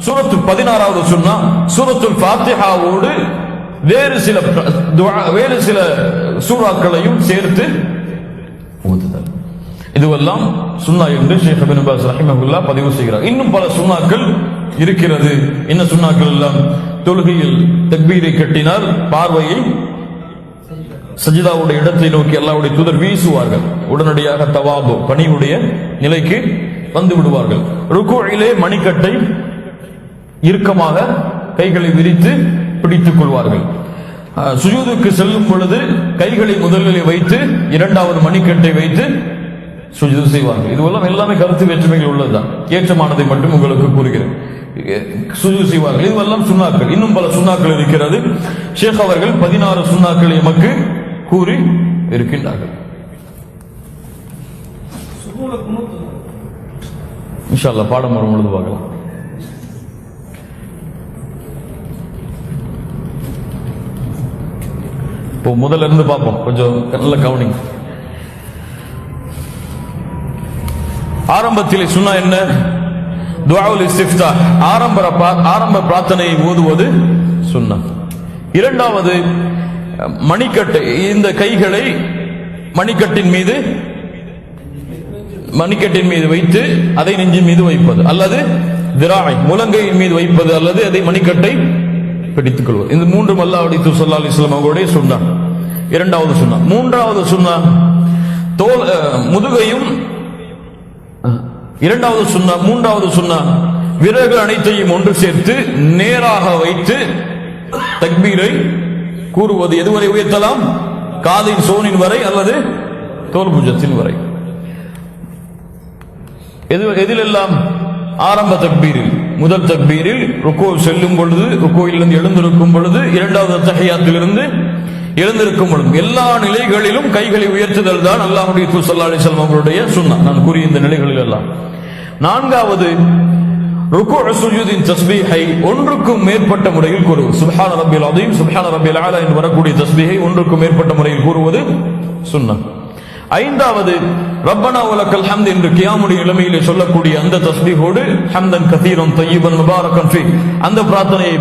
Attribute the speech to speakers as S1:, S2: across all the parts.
S1: சூரத்து 16வது சுன்னா சூரத்துல் ஃபாத்திஹாவோடு வேறு சில சூறாக்களையும் சேர்த்து ஓதுதல். இதுவெல்லாம் சுன்னா என்று ஷேக் இப்னு பாஸ் ரஹிமஹுல்லாஹ் பதிவு செய்கிறார். இன்னும் பல சுன்னாக்கள் இருக்கிறது. என்ன சுன்னாக்கள் எல்லாம்? தொழுகையில் தக்பீரை கட்டினார், பார்வையை சஜிதாவுடைய இடத்தை நோக்கி அல்லாஹ்வுடைய தூதர் வீசுவார்கள். உடனடியாக தவாபு பணிவுடைய நிலைக்கு வந்து விடுவார்கள். ருக்குஇலே மணிக்கட்டை இறுக்கமாக கைகளை விரித்து பிடித்துக் கொள்வார்கள். சுஜூதுக்கு செல்லும் பொழுது கைகளை முதலில் வைத்து இரண்டாவது மணிக்கட்டை வைத்து சுஜூது செய்வார்கள். இதுவெல்லாம் எல்லாமே கருத்து வேற்றுமைகள் உள்ளதுதான். ஏற்றமானதை மட்டும் உங்களுக்கு கூறுகிறேன். சுஜூது செய்வார்கள். இதுவெல்லாம் சுன்னாக்கள். இன்னும் பல சுன்னாக்கள் இருக்கிறது. ஷேக் அவர்கள் 16 சுன்னாக்களை எமக்கு கூறி இருக்கின்றார்கள். இன்ஷா அல்லாஹ் பாடம் வரும் பொழுது பார்க்கலாம். இப்போ முதல்ல இருந்து பார்ப்போம், கொஞ்சம் நல்ல கவனிங்க. ஆரம்பத்திலே சுன்னா என்ன? துஆவுல் இஸ்திஃப்தாஹ், ஆரம்ப பிரார்த்தனையை ஓதுவது சுன்னா. இரண்டாவது, மணிக்கட்டை, இந்த கைகளை மணிக்கட்டின் மீது வைத்து அதை நெஞ்சின் மீது வைப்பது, அல்லது திராஐ முழங்கையின் மீது வைப்பது, அல்லது அதை மணிக்கட்டை பிடித்துக் கொள்வது. இந்த மூன்றும் அல்லாஹ்வுடைய தூதர் ஸல்லல்லாஹு அலைஹி வஸல்லம் அவர்களுடைய சுன்னா. இரண்டாவது சுன்னா. மூன்றாவது சுன்னா முதுகையும். இரண்டாவது சுன்னா. மூன்றாவது சுன்னா விரல்கள் அனைத்தையும் ஒன்று சேர்த்து நேராக வைத்து தக்பீரை கூறுவது. எதுவரை உயர்த்தலாம்? காதின் சோனின் வரை அல்லது தோல் புஜத்தின் வரை. எதிலெல்லாம்? ஆரம்ப தக்பீரில், முதல் தக்பீரில், ருக்கூ செல்லும் பொழுது, ருக்கூவிலிருந்து எழுந்திருக்கும் பொழுது, இரண்டாவது தஹியாத்திலிருந்து எழுந்திருக்கும் பொழுது, எல்லா நிலைகளிலும் கைகளை உயர்த்துதல் தான் அல்லாஹ்வுடைய தூதர் ஸல்லல்லாஹு அலைஹி வஸல்லம் அவர்களுடைய சுன்னா. நான் கூறிய இந்த நிலைகளில் எல்லாம். நான்காவது, ருக்கு சுஜூதின் தஸ்பீஹை ஒன்றுக்கும் மேற்பட்ட முறையில் கூறுவது. சுப்ஹான ரப்பில் அதீம், சுப்ஹான ரப்பில் ஆலா என்று வரக்கூடிய தஸ்பீஹை ஒன்றுக்கும் மேற்பட்ட முறையில் கூறுவது சுன்னா. ஐந்தாவது, ரப்பனா வலக்கல் ஹம்த் என்று கியாமுடைய நிலைமையிலே சொல்லக்கூடிய அந்த தஸ்பீஹோடு ஹம்தன் கதீரன் தய்யிபன் முபாரக்கன் ஃபீ அந்த பிரார்த்தனையை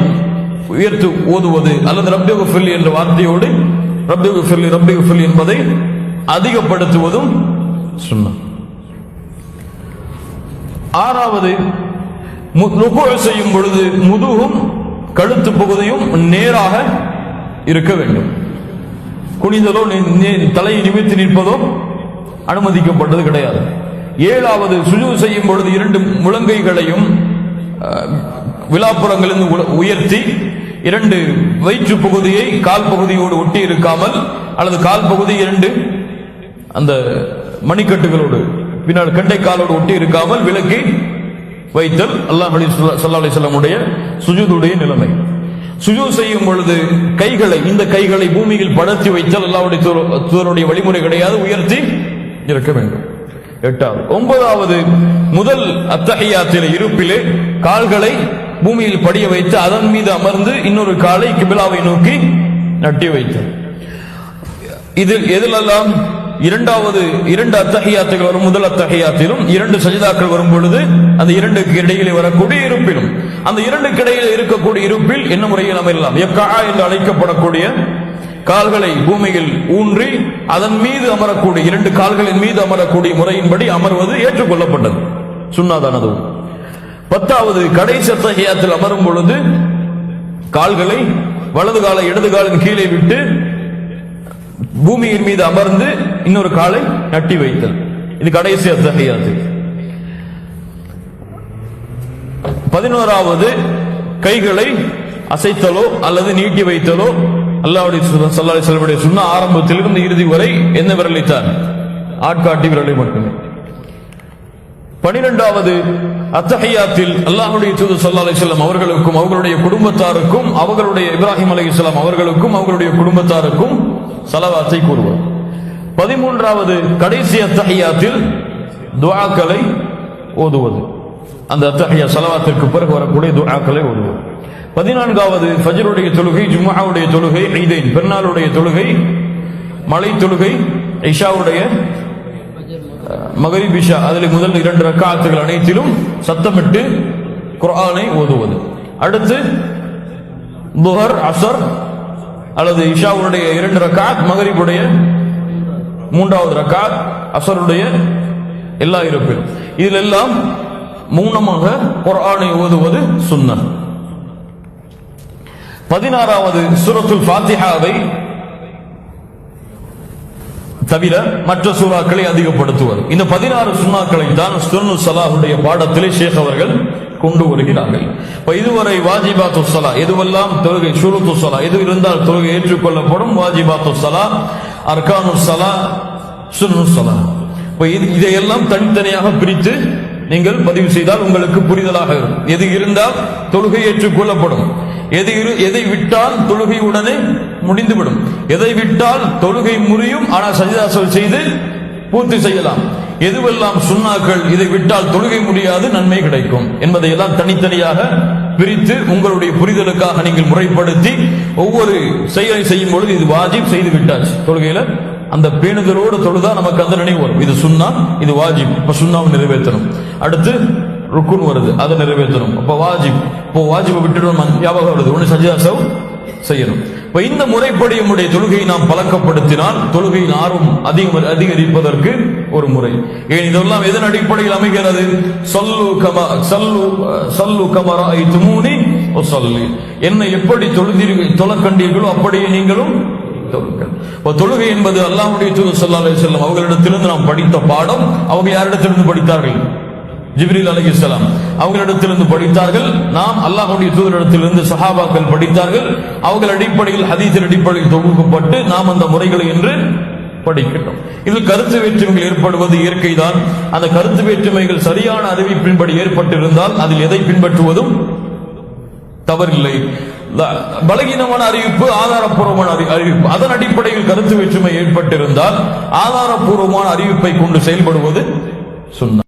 S1: உயர்த்து ஓதுவது, அல்லது ரப்பிகுஃபிர்லி என்ற வார்த்தையோடு ரப்பிகுஃபிர்லி என்பதை அதிகப்படுத்துவதும் சுன்னா. ஆறாவது, ருக்கு செய்யும் பொழுது முதுகும் கழுத்து பகுதியும் நேராக இருக்க வேண்டும். குனிதலோ தலையை நிமிர்த்தி நிற்பதோ அனுமதிக்கப்பட்டது கிடையாது. ஏழாவது, சுஜூத் செய்யும் பொழுது இரண்டு முழங்கைகளையும் விலாப்புறங்களிலிருந்து உயர்த்தி இரண்டு வயிற்று பகுதியை கால் பகுதியோடு ஒட்டி இருக்காமல், அல்லது கால் பகுதி இரண்டு அந்த மணிக்கட்டுகளோடு பின்னால் கண்டை காலோடு ஒட்டி இருக்காமல் விலக்கி வைத்தல் அல்லாஹ்வுடைய ஸல்லல்லாஹு அலைஹி வஸல்லம் உடைய சுஜூதுடைய நிலைமை. சுஜூத் செய்யும் பொழுது இந்த கைகளை பூமியில் படர்த்தி வைத்தல் அல்லாஹ்வுடைய தூதருடைய வழிமுறை கிடையாது, உயர்த்தி இருக்க வேண்டும். எட்டாவது. ஒன்பதாவது, முதல் அத்தஹியாத்திலே இருப்பிலே கால்களை பூமியில் படிய வைத்து அதன் மீது அமர்ந்து இன்னொரு காலை கிபிலாவை நோக்கி நட்டி வைத்தல். எதிலெல்லாம்? இரண்டு அத்தஹியாத்துகள் வரும். முதல் அத்தஹியாத்திலும் இரண்டு சஜிதாக்கள் வரும் பொழுது அந்த இரண்டுக்கு இடையிலே வரக்கூடிய இருப்பிலும், அந்த இரண்டுக்கு இடையிலே இருக்கக்கூடிய இருப்பில் என்ன முறையில் அமரலாம்? யக்கா என்று அழைக்கப்படக்கூடிய கால்களை பூமியில் ஊன்றி அதன் மீது அமரக்கூடிய, இரண்டு கால்களின் மீது அமரக்கூடிய முறையின்படி அமர்வது ஏற்றுக்கொள்ளப்பட்டது, சுன்னாதானது. பத்தாவது, கடைசி அத்தஹியாத்தில் அமரும் பொழுது கால்களை வலது காலை இடது காலின் கீழே விட்டு பூமியின் மீது அமர்ந்து இன்னொரு காலை நட்டி வைத்தல். இது கடைசி அத்தஹியாத்து. 11வது, கைகளை அசைத்தலோ அல்லது நீட்டி வைத்தலோ அல்லாஹ்வுடைய ஸல்லல்லாஹு அலைஹி வஸல்லம் சுன்னா ஆரம்பத்திலிருந்து இறுதி வரை என்ன விரலைத்தான்? ஆட்காட்டி விரலை மட்டுமே. 12வது அத்தஹியாத்தில் அல்லாஹ்வுடைய தூதர் ஸல்லல்லாஹு அலைஹி வஸல்லம் அவர்களுக்கும் அவர்களுடைய குடும்பத்தாருக்கும் அவர்களுடைய இப்ராஹிம் அலைஹிஸ்ஸலாம் அவர்களுக்கும் அவர்களுடைய குடும்பத்தாருக்கும் ஸலவாத்தை கூறுவார். 13வது கடைசி அத்தஹியாத்தில் துஆக்களை ஓதுவது. அந்த அத்தஹியா ஸலவாத்திற்கு பிறகு வரக்கூடிய துஆக்களை ஓதுவது. 14வது ஃபஜ்ருடைய தொழுகை, ஜும்ஆவுடைய தொழுகை, ஈதைன் பெருநாளுடைய தொழுகை, மலை தொழுகை, இஷாவுடைய மகரிப் இஷா அதில் முதல் 2 ரக்காத்துகள் அனைத்திலும் சத்தமிட்டு குர்ஆனை ஓதுவது. அடுத்து துஹர், அஸர் அல்லது இஷாவுடைய 2 ரக்காத், மகரிபுடைய 3வது ரக்காத், அஸருடைய எல்லா இருப்பிலும் இதிலெல்லாம் மௌனமாக குர்ஆனை ஓதுவது சுன்னத். 16வது சூரத்துல் ஃபாத்திஹாவை தவிர மற்ற சூறாக்களை அதிகப்படுத்துவது. இந்த 16 சுன்னாக்களை தான் சுன்னத்துல் ஸலாஹுடைய பாடத்திலே ஷேக் அவர்கள் கொண்டு வருகிறார்கள். இதுவரை வாஜிபாத்து ஸலா, எதுவெல்லாம் தொழுகை, ஷுரூத்து ஸலா, எது இருந்தால் தொழுகை ஏற்றுக்கொள்ளப்படும், வாஜிபாத்து ஸலா, அர்கானு ஸலா, சுன்னத்து ஸலா, இதையெல்லாம் தனித்தனியாக பிரித்து நீங்கள் பதிவு செய்தால் உங்களுக்கு புரிதலாக இருக்கும். எது இருந்தால் தொழுகை ஏற்றுக்கொள்ளப்படும், எதை விட்டால் தொழுகை உடனே முடிந்துவிடும், எதை விட்டால் தொழுகை முறியும் ஆனால் சஜ்தா செய்து பூர்த்தி செய்யலாம், எதுவெல்லாம் சுன்னாக்கள், இதை விட்டால் தொழுகை முடியாது, நன்மை கிடைக்கும் என்பதையெல்லாம் தனித்தனியாக பிரித்து உங்களுடைய புரிதலுக்காக நீங்கள் முறைப்படுத்தி ஒவ்வொரு செயலை செய்யும் பொழுது இது வாஜிப் செய்து விட்டாச்சு, தொழுகையில அந்த பேணுதலோடு தொழுதா நமக்கு அந்த நினைவு வரும், இது சுன்னா, இது வாஜிப், இப்ப சுன்னாவை நிறைவேற்றணும். அடுத்து ருக்குன் வருது, அதை நிறைவேற்றணும், அப்ப வாஜிப், இப்போ வாஜிபை விட்டுடும் ஞாபகம் வருது, ஒன்று சஜ்தா செய்யணும். இப்ப இந்த முறைப்படி நம்முடைய தொழுகையை நாம் பழக்கப்படுத்தினால் தொழுகையின் ஆர்வம் அதிகரிப்பதற்கு ஒரு முறை. ஏன் இதெல்லாம் எதன் அடிப்படையில் அமைகிறது? சல்லு கமா ரஅய்துமூனி வஸல்லி, என்னை எப்படி தொழக்கண்டீர்களோ அப்படியே நீங்களும் தொழுங்கள். தொழுகை என்பது அல்லாஹ்வுடைய தூதர் ஸல்லல்லாஹு அலைஹி வஸல்லம் அவர்களிடத்திலிருந்து நாம் படித்த பாடம். அவங்க யாரிடத்திலிருந்து படித்தார்கள்? ஜிப்ரீல் அலைஹிஸ்ஸலாம் அவர்களிடத்திலிருந்து படித்தார்கள். நாம் அல்லாஹ்வுடைய தூதரிடத்திலிருந்து சஹாபாக்கள் படித்தார்கள். அவர்கள் அடிப்படையில் ஹதீஸின் அடிப்படையில் தொகுக்கப்பட்டு நாம் அந்த முறைகளை என்று படிக்கின்றோம். இதில் கருத்து வேற்றுமைகள் ஏற்படுவது இயற்கைதான். அந்த கருத்து வேற்றுமைகள் சரியான அறிவிப்பின்படி ஏற்பட்டிருந்தால் அதில் எதை பின்பற்றுவதும் தவறில்லை. பலகீனமான அறிவிப்பு, ஆதாரப்பூர்வமான அறிவிப்பு, அதன் அடிப்படையில் கருத்து வேற்றுமை ஏற்பட்டிருந்தால் ஆதாரப்பூர்வமான அறிவிப்பை கொண்டு செயல்படுவது சுன்னத்.